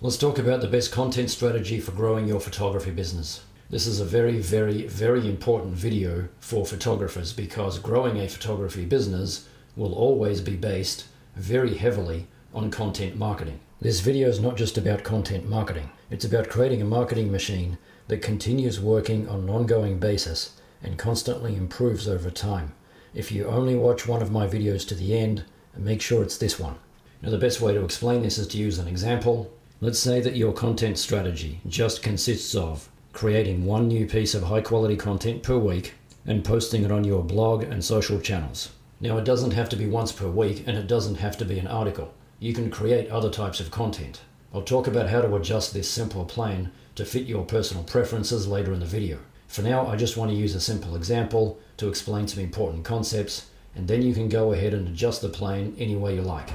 Let's talk about the best content strategy for growing your photography business. This is a very, very, very important video for photographers because growing a photography business will always be based very heavily on content marketing. This video is not just about content marketing. It's about creating a marketing machine that continues working on an ongoing basis and constantly improves over time. If you only watch one of my videos to the end, make sure it's this one. Now, the best way to explain this is to use an example. Let's say that your content strategy just consists of creating one new piece of high quality content per week and posting it on your blog and social channels. Now, it doesn't have to be once per week and it doesn't have to be an article. You can create other types of content. I'll talk about how to adjust this simple plan to fit your personal preferences later in the video. For now, I just want to use a simple example to explain some important concepts, and then you can go ahead and adjust the plan any way you like.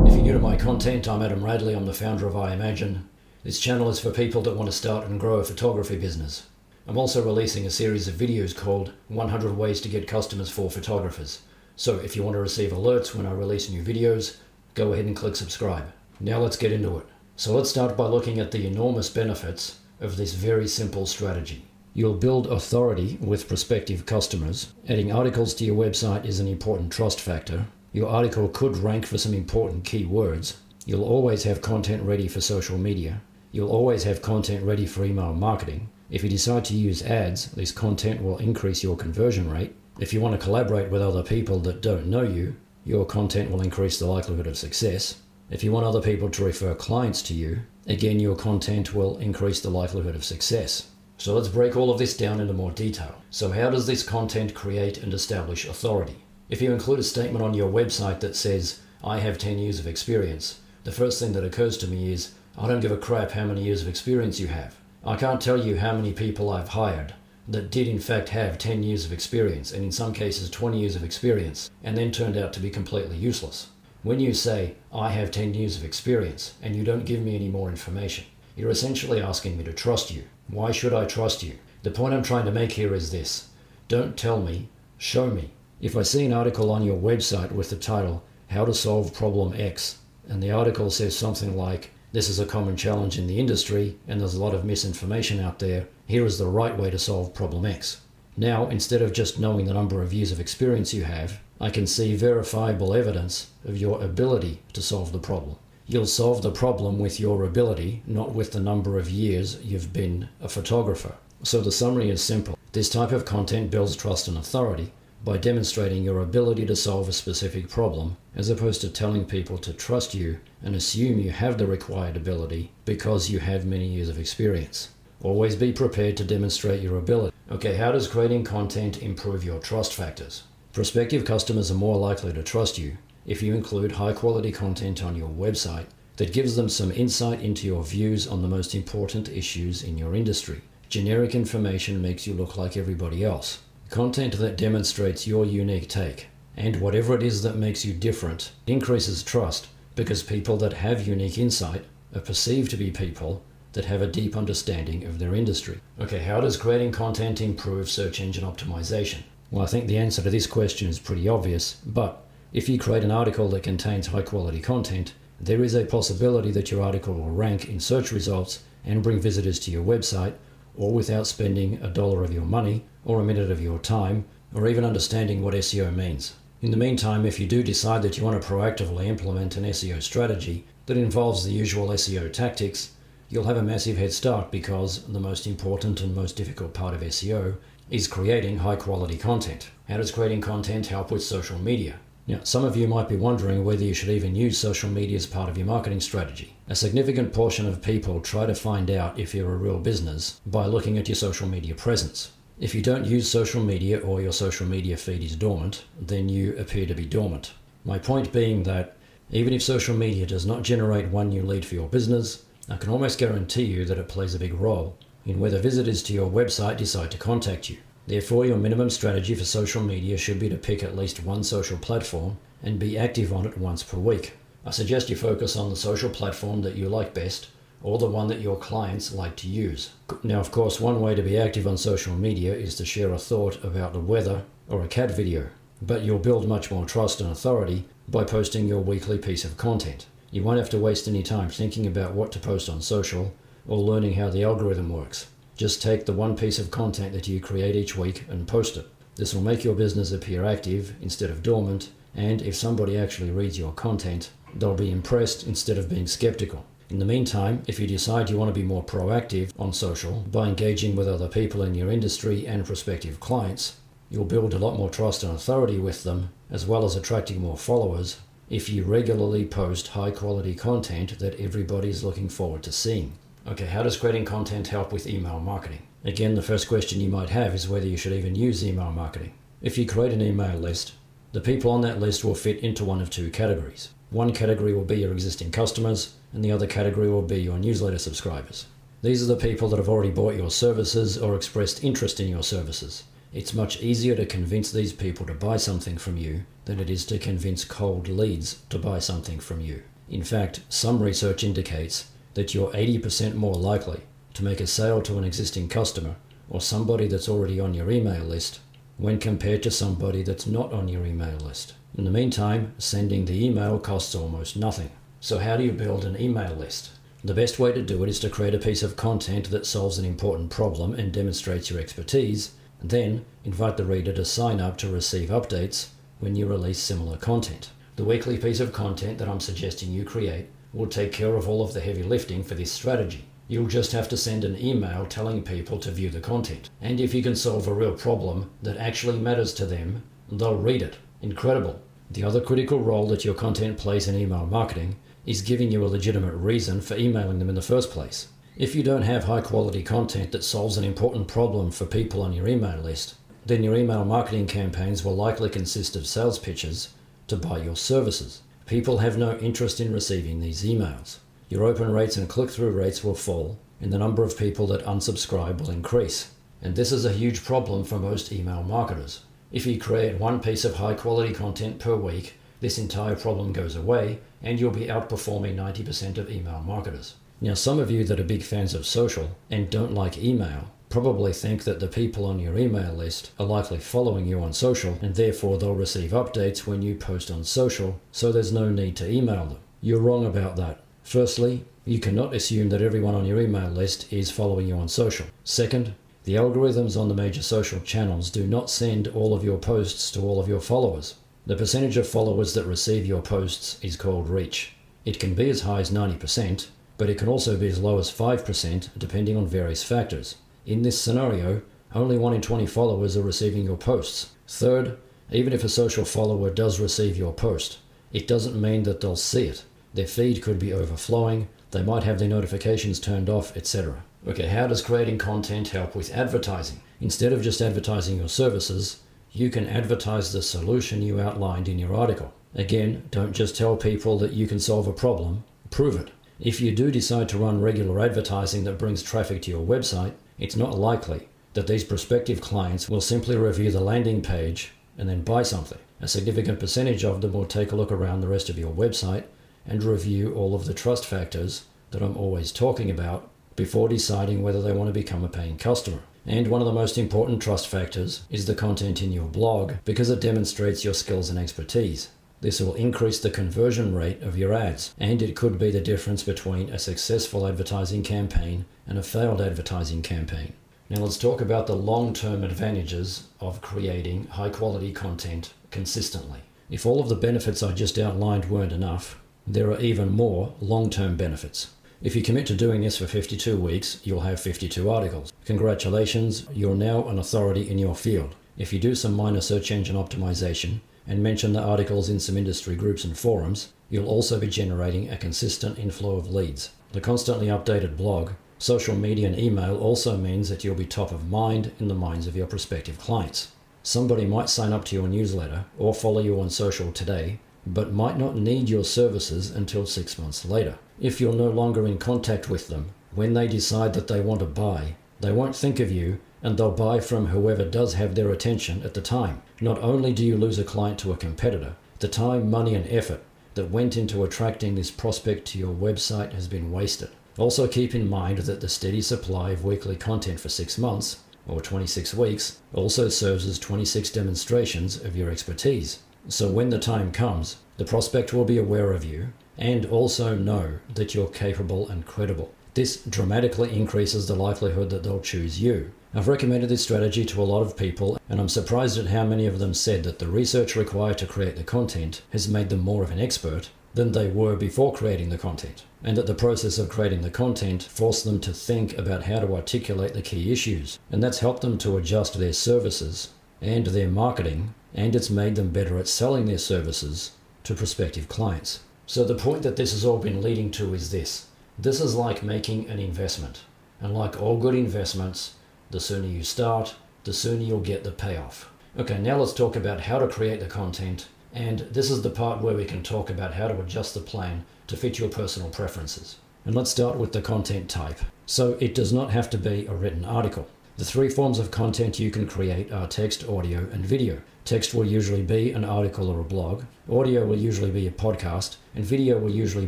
If you're new to my content, I'm Adam Radley. I'm the founder of iMagine. This channel is for people that want to start and grow a photography business. I'm also releasing a series of videos called 100 Ways to Get Customers for Photographers. So if you want to receive alerts when I release new videos, go ahead and click subscribe. Now let's get into it. So let's start by looking at the enormous benefits of this very simple strategy. You'll build authority with prospective customers. Adding articles to your website is an important trust factor. Your article could rank for some important keywords. You'll always have content ready for social media. You'll always have content ready for email marketing. If you decide to use ads, this content will increase your conversion rate. If you want to collaborate with other people that don't know you, your content will increase the likelihood of success. If you want other people to refer clients to you, again, your content will increase the likelihood of success. So let's break all of this down into more detail. So how does this content create and establish authority? If you include a statement on your website that says, I have 10 years of experience, the first thing that occurs to me is, I don't give a crap how many years of experience you have. I can't tell you how many people I've hired that did in fact have 10 years of experience, and in some cases 20 years of experience, and then turned out to be completely useless. When you say, I have 10 years of experience, and you don't give me any more information, you're essentially asking me to trust you. Why should I trust you? The point I'm trying to make here is this. Don't tell me, show me. If I see an article on your website with the title, How to Solve Problem X, and the article says something like, this is a common challenge in the industry, and there's a lot of misinformation out there, here is the right way to solve problem X. Now, instead of just knowing the number of years of experience you have, I can see verifiable evidence of your ability to solve the problem. You'll solve the problem with your ability, not with the number of years you've been a photographer. So the summary is simple. This type of content builds trust and authority by demonstrating your ability to solve a specific problem, as opposed to telling people to trust you and assume you have the required ability because you have many years of experience. Always be prepared to demonstrate your ability. Okay, how does creating content improve your trust factors? Prospective customers are more likely to trust you if you include high quality content on your website that gives them some insight into your views on the most important issues in your industry. Generic information makes you look like everybody else. Content that demonstrates your unique take and whatever it is that makes you different increases trust because people that have unique insight are perceived to be people that have a deep understanding of their industry. Okay, how does creating content improve search engine optimization? Well, I think the answer to this question is pretty obvious, but if you create an article that contains high quality content, there is a possibility that your article will rank in search results and bring visitors to your website, all without spending $1 of your money or a minute of your time, or even understanding what SEO means. In the meantime, if you do decide that you want to proactively implement an SEO strategy that involves the usual SEO tactics, you'll have a massive head start because the most important and most difficult part of SEO is creating high quality content. How does creating content help with social media? Now, some of you might be wondering whether you should even use social media as part of your marketing strategy. A significant portion of people try to find out if you're a real business by looking at your social media presence. If you don't use social media or your social media feed is dormant, then you appear to be dormant. My point being that even if social media does not generate one new lead for your business, I can almost guarantee you that it plays a big role in whether visitors to your website decide to contact you. Therefore, your minimum strategy for social media should be to pick at least one social platform and be active on it once per week. I suggest you focus on the social platform that you like best or the one that your clients like to use. Now, of course, one way to be active on social media is to share a thought about the weather or a cat video, but you'll build much more trust and authority by posting your weekly piece of content. You won't have to waste any time thinking about what to post on social or learning how the algorithm works. Just take the one piece of content that you create each week and post it. This will make your business appear active instead of dormant, and if somebody actually reads your content, they'll be impressed instead of being skeptical. In the meantime, if you decide you want to be more proactive on social by engaging with other people in your industry and prospective clients, you'll build a lot more trust and authority with them, as well as attracting more followers if you regularly post high quality content that everybody's looking forward to seeing. Okay, how does creating content help with email marketing? Again, the first question you might have is whether you should even use email marketing. If you create an email list, the people on that list will fit into one of two categories. One category will be your existing customers, and the other category will be your newsletter subscribers. These are the people that have already bought your services or expressed interest in your services. It's much easier to convince these people to buy something from you than it is to convince cold leads to buy something from you. In fact, some research indicates that you're 80% more likely to make a sale to an existing customer or somebody that's already on your email list when compared to somebody that's not on your email list. In the meantime, sending the email costs almost nothing. So how do you build an email list? The best way to do it is to create a piece of content that solves an important problem and demonstrates your expertise, and then invite the reader to sign up to receive updates when you release similar content. The weekly piece of content that I'm suggesting you create will take care of all of the heavy lifting for this strategy. You'll just have to send an email telling people to view the content. And if you can solve a real problem that actually matters to them, they'll read it. Incredible. The other critical role that your content plays in email marketing is giving you a legitimate reason for emailing them in the first place. If you don't have high quality content that solves an important problem for people on your email list, then your email marketing campaigns will likely consist of sales pitches to buy your services. People have no interest in receiving these emails. Your open rates and click-through rates will fall, and the number of people that unsubscribe will increase. And this is a huge problem for most email marketers. If you create one piece of high-quality content per week, this entire problem goes away, and you'll be outperforming 90% of email marketers. Now, some of you that are big fans of social and don't like email probably think that the people on your email list are likely following you on social, and therefore they'll receive updates when you post on social, so there's no need to email them. You're wrong about that. Firstly, you cannot assume that everyone on your email list is following you on social. Second, the algorithms on the major social channels do not send all of your posts to all of your followers. The percentage of followers that receive your posts is called reach. It can be as high as 90%, but it can also be as low as 5% depending on various factors. In this scenario, only 1 in 20 followers are receiving your posts. Third, even if a social follower does receive your post, it doesn't mean that they'll see it. Their feed could be overflowing, they might have their notifications turned off, etc. Okay, how does creating content help with advertising? Instead of just advertising your services, you can advertise the solution you outlined in your article. Again, don't just tell people that you can solve a problem, prove it. If you do decide to run regular advertising that brings traffic to your website, it's not likely that these prospective clients will simply review the landing page and then buy something. A significant percentage of them will take a look around the rest of your website and review all of the trust factors that I'm always talking about before deciding whether they want to become a paying customer. And one of the most important trust factors is the content in your blog, because it demonstrates your skills and expertise. This will increase the conversion rate of your ads, and it could be the difference between a successful advertising campaign and a failed advertising campaign. Now let's talk about the long-term advantages of creating high-quality content consistently. If all of the benefits I just outlined weren't enough, there are even more long-term benefits. If you commit to doing this for 52 weeks, you'll have 52 articles. Congratulations, you're now an authority in your field. If you do some minor search engine optimization and mention the articles in some industry groups and forums, you'll also be generating a consistent inflow of leads. The constantly updated blog, social media and email also means that you'll be top of mind in the minds of your prospective clients. Somebody might sign up to your newsletter or follow you on social today, but might not need your services until 6 months later. If you're no longer in contact with them, when they decide that they want to buy, they won't think of you and they'll buy from whoever does have their attention at the time. Not only do you lose a client to a competitor, the time, money and effort that went into attracting this prospect to your website has been wasted. Also keep in mind that the steady supply of weekly content for 6 months, or 26 weeks, also serves as 26 demonstrations of your expertise. So when the time comes, the prospect will be aware of you and also know that you're capable and credible. This dramatically increases the likelihood that they'll choose you. I've recommended this strategy to a lot of people, and I'm surprised at how many of them said that the research required to create the content has made them more of an expert than they were before creating the content, and that the process of creating the content forced them to think about how to articulate the key issues, and that's helped them to adjust their services and their marketing, and it's made them better at selling their services to prospective clients. So the point that this has all been leading to is this. This is like making an investment, and like all good investments, the sooner you start, the sooner you'll get the payoff. Okay, now let's talk about how to create the content, and this is the part where we can talk about how to adjust the plan to fit your personal preferences. And let's start with the content type. So it does not have to be a written article. The three forms of content you can create are text, audio, and video. Text will usually be an article or a blog. Audio will usually be a podcast, and video will usually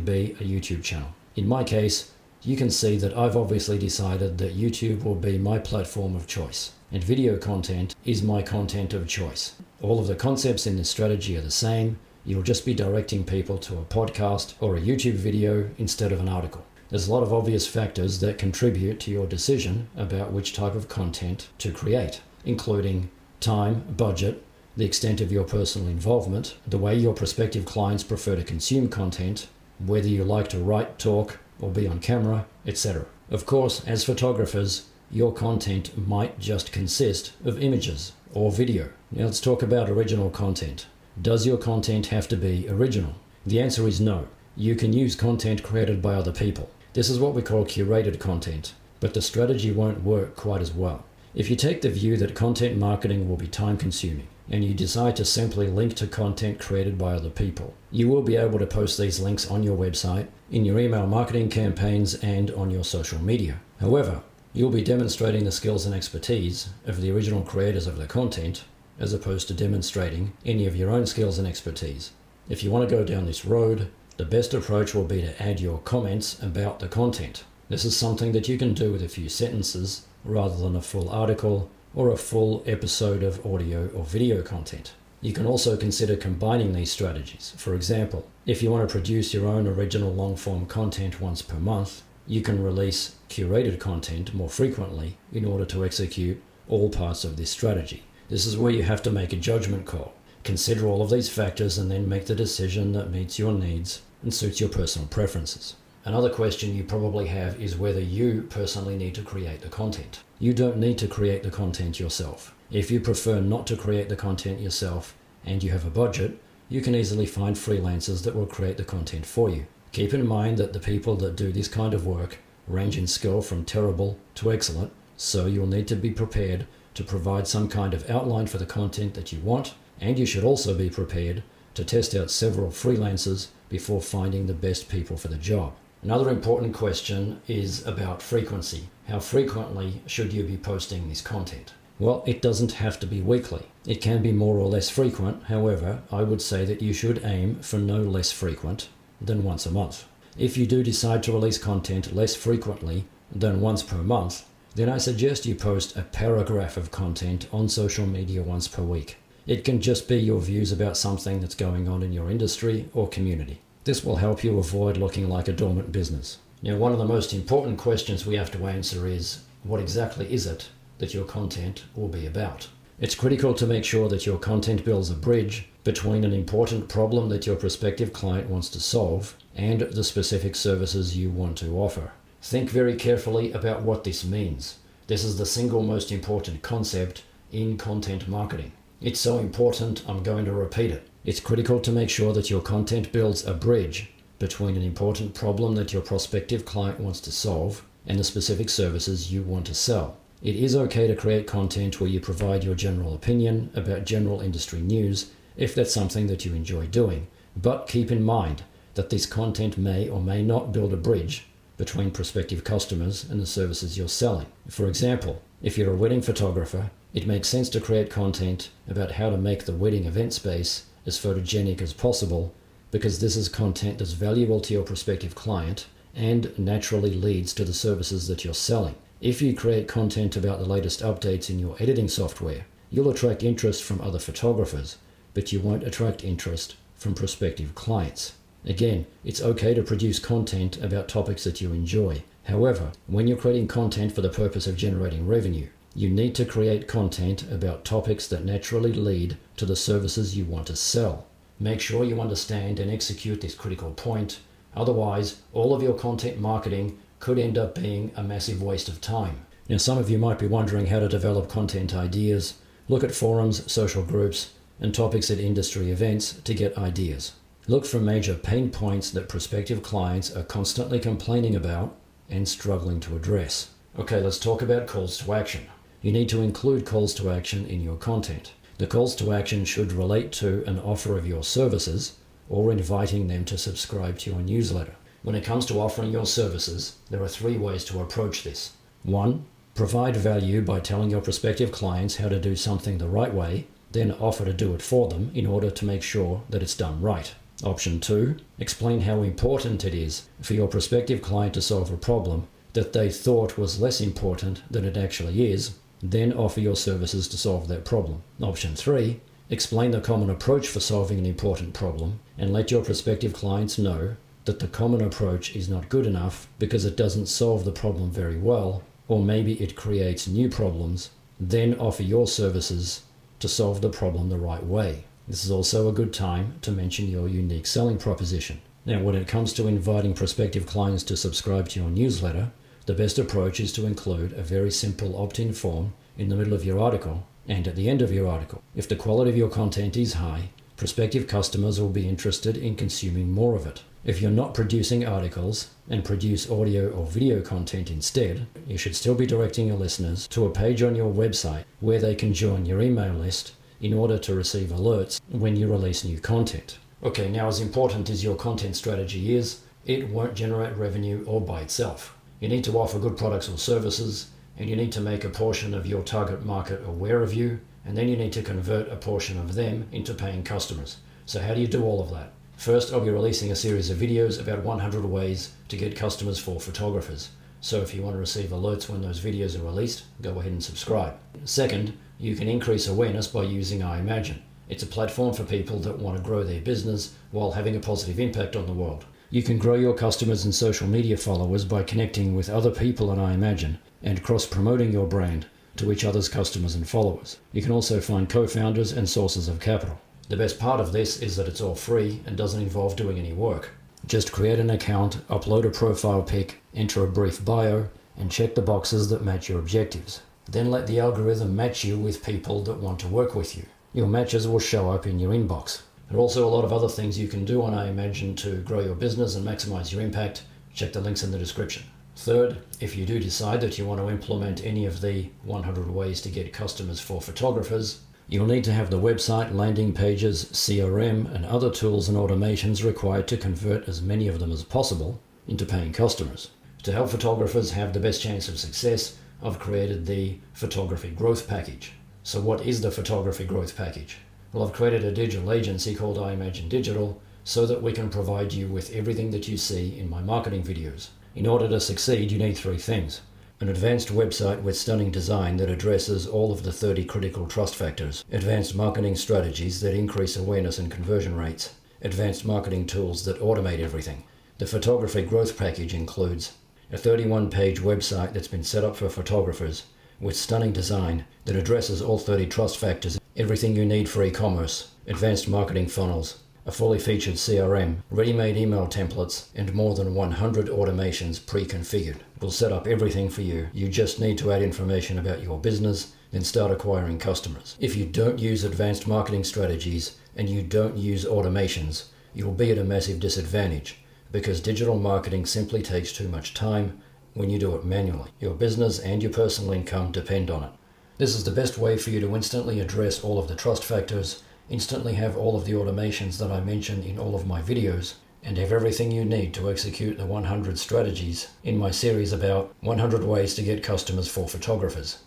be a YouTube channel. In my case, you can see that I've obviously decided that YouTube will be my platform of choice, and video content is my content of choice. All of the concepts in this strategy are the same. You'll just be directing people to a podcast or a YouTube video instead of an article. There's a lot of obvious factors that contribute to your decision about which type of content to create, including time, budget, the extent of your personal involvement, the way your prospective clients prefer to consume content, whether you like to write, talk, or be on camera, etc. Of course, as photographers, your content might just consist of images or video. Now let's talk about original content. Does your content have to be original? The answer is no. You can use content created by other people. This is what we call curated content, but the strategy won't work quite as well. If you take the view that content marketing will be time-consuming, and you decide to simply link to content created by other people, you will be able to post these links on your website, in your email marketing campaigns, and on your social media. However, you'll be demonstrating the skills and expertise of the original creators of the content, as opposed to demonstrating any of your own skills and expertise. If you want to go down this road, the best approach will be to add your comments about the content. This is something that you can do with a few sentences rather than a full article or a full episode of audio or video content. You can also consider combining these strategies. For example, if you want to produce your own original long-form content once per month, you can release curated content more frequently in order to execute all parts of this strategy. This is where you have to make a judgment call. Consider all of these factors and then make the decision that meets your needs and suits your personal preferences. Another question you probably have is whether you personally need to create the content. You don't need to create the content yourself. If you prefer not to create the content yourself and you have a budget, you can easily find freelancers that will create the content for you. Keep in mind that the people that do this kind of work range in skill from terrible to excellent, so you'll need to be prepared to provide some kind of outline for the content that you want, and you should also be prepared to test out several freelancers before finding the best people for the job. Another important question is about frequency. How frequently should you be posting this content? Well, it doesn't have to be weekly. It can be more or less frequent. However, I would say that you should aim for no less frequent than once a month. If you do decide to release content less frequently than once per month, then I suggest you post a paragraph of content on social media once per week. It can just be your views about something that's going on in your industry or community. This will help you avoid looking like a dormant business. Now, one of the most important questions we have to answer is, what exactly is it that your content will be about? It's critical to make sure that your content builds a bridge between an important problem that your prospective client wants to solve and the specific services you want to offer. Think very carefully about what this means. This is the single most important concept in content marketing. It's so important, I'm going to repeat it. It's critical to make sure that your content builds a bridge between an important problem that your prospective client wants to solve and the specific services you want to sell. It is okay to create content where you provide your general opinion about general industry news if that's something that you enjoy doing, but keep in mind that this content may or may not build a bridge between prospective customers and the services you're selling. For example, if you're a wedding photographer, it makes sense to create content about how to make the wedding event space as photogenic as possible, because this is content that's valuable to your prospective client and naturally leads to the services that you're selling. If you create content about the latest updates in your editing software, you'll attract interest from other photographers, but you won't attract interest from prospective clients. Again, it's okay to produce content about topics that you enjoy. However, when you're creating content for the purpose of generating revenue, you need to create content about topics that naturally lead to the services you want to sell. Make sure you understand and execute this critical point. Otherwise, all of your content marketing could end up being a massive waste of time. Now, some of you might be wondering how to develop content ideas. Look at forums, social groups, and topics at industry events to get ideas. Look for major pain points that prospective clients are constantly complaining about and struggling to address. Okay, let's talk about calls to action. You need to include calls to action in your content. The calls to action should relate to an offer of your services or inviting them to subscribe to your newsletter. When it comes to offering your services, there are 3 ways to approach this. 1. Provide value by telling your prospective clients how to do something the right way, then offer to do it for them in order to make sure that it's done right. Option 2. Explain how important it is for your prospective client to solve a problem that they thought was less important than it actually is, then offer your services to solve that problem. Option 3. Explain the common approach for solving an important problem and let your prospective clients know that the common approach is not good enough because it doesn't solve the problem very well, or maybe it creates new problems, then offer your services to solve the problem the right way. This is also a good time to mention your unique selling proposition. Now, when it comes to inviting prospective clients to subscribe to your newsletter, the best approach is to include a very simple opt-in form in the middle of your article and at the end of your article. If the quality of your content is high, prospective customers will be interested in consuming more of it. If you're not producing articles and produce audio or video content instead, you should still be directing your listeners to a page on your website where they can join your email list in order to receive alerts when you release new content. Okay, now as important as your content strategy is, it won't generate revenue all by itself. You need to offer good products or services, and you need to make a portion of your target market aware of you, and then you need to convert a portion of them into paying customers. So how do you do all of that? First, I'll be releasing a series of videos about 100 ways to get customers for photographers. So if you want to receive alerts when those videos are released, go ahead and subscribe. Second, you can increase awareness by using iMagine. It's a platform for people that want to grow their business while having a positive impact on the world. You can grow your customers and social media followers by connecting with other people on iMagine and cross-promoting your brand to each other's customers and followers. You can also find co-founders and sources of capital. The best part of this is that it's all free and doesn't involve doing any work. Just create an account, upload a profile pic, enter a brief bio, and check the boxes that match your objectives. Then let the algorithm match you with people that want to work with you. Your matches will show up in your inbox. There are also a lot of other things you can do on iMagine to grow your business and maximize your impact. Check the links in the description. Third, if you do decide that you want to implement any of the 100 ways to get customers for photographers, you'll need to have the website, landing pages, CRM, and other tools and automations required to convert as many of them as possible into paying customers. To help photographers have the best chance of success, I've created the Photography Growth Package. So what is the Photography Growth Package? Well, I've created a digital agency called iMagine Digital so that we can provide you with everything that you see in my marketing videos. In order to succeed, you need 3 things. An advanced website with stunning design that addresses all of the 30 critical trust factors, advanced marketing strategies that increase awareness and conversion rates, advanced marketing tools that automate everything. The Photography Growth Package includes a 31-page website that's been set up for photographers with stunning design that addresses all 30 trust factors, everything you need for e-commerce, advanced marketing funnels, a fully featured CRM, ready-made email templates, and more than 100 automations pre-configured. We'll set up everything for you. You just need to add information about your business, then start acquiring customers. If you don't use advanced marketing strategies and you don't use automations, you'll be at a massive disadvantage because digital marketing simply takes too much time when you do it manually. Your business and your personal income depend on it. This is the best way for you to instantly address all of the trust factors, instantly have all of the automations that I mention in all of my videos, and have everything you need to execute the 100 strategies in my series about 100 ways to get customers for photographers.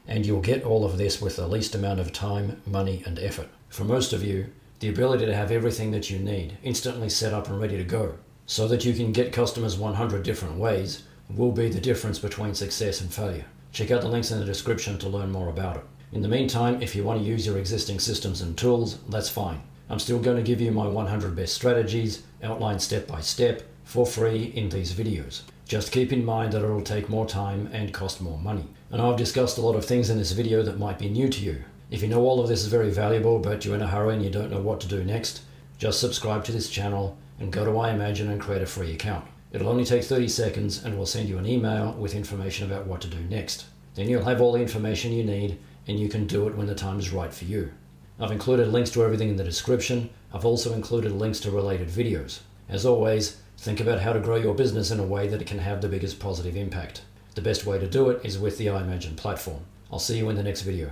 And you'll get all of this with the least amount of time, money, and effort. For most of you, the ability to have everything that you need instantly set up and ready to go, so that you can get customers 100 different ways, will be the difference between success and failure. Check out the links in the description to learn more about it. In the meantime, if you want to use your existing systems and tools, that's fine. I'm still going to give you my 100 best strategies, outlined step by step, for free in these videos. Just keep in mind that it'll take more time and cost more money. And I've discussed a lot of things in this video that might be new to you. If you know all of this is very valuable, but you're in a hurry and you don't know what to do next, just subscribe to this channel and go to iMagine and create a free account. It'll only take 30 seconds and we'll send you an email with information about what to do next. Then you'll have all the information you need and you can do it when the time is right for you. I've included links to everything in the description. I've also included links to related videos. As always, think about how to grow your business in a way that it can have the biggest positive impact. The best way to do it is with the iMagine platform. I'll see you in the next video.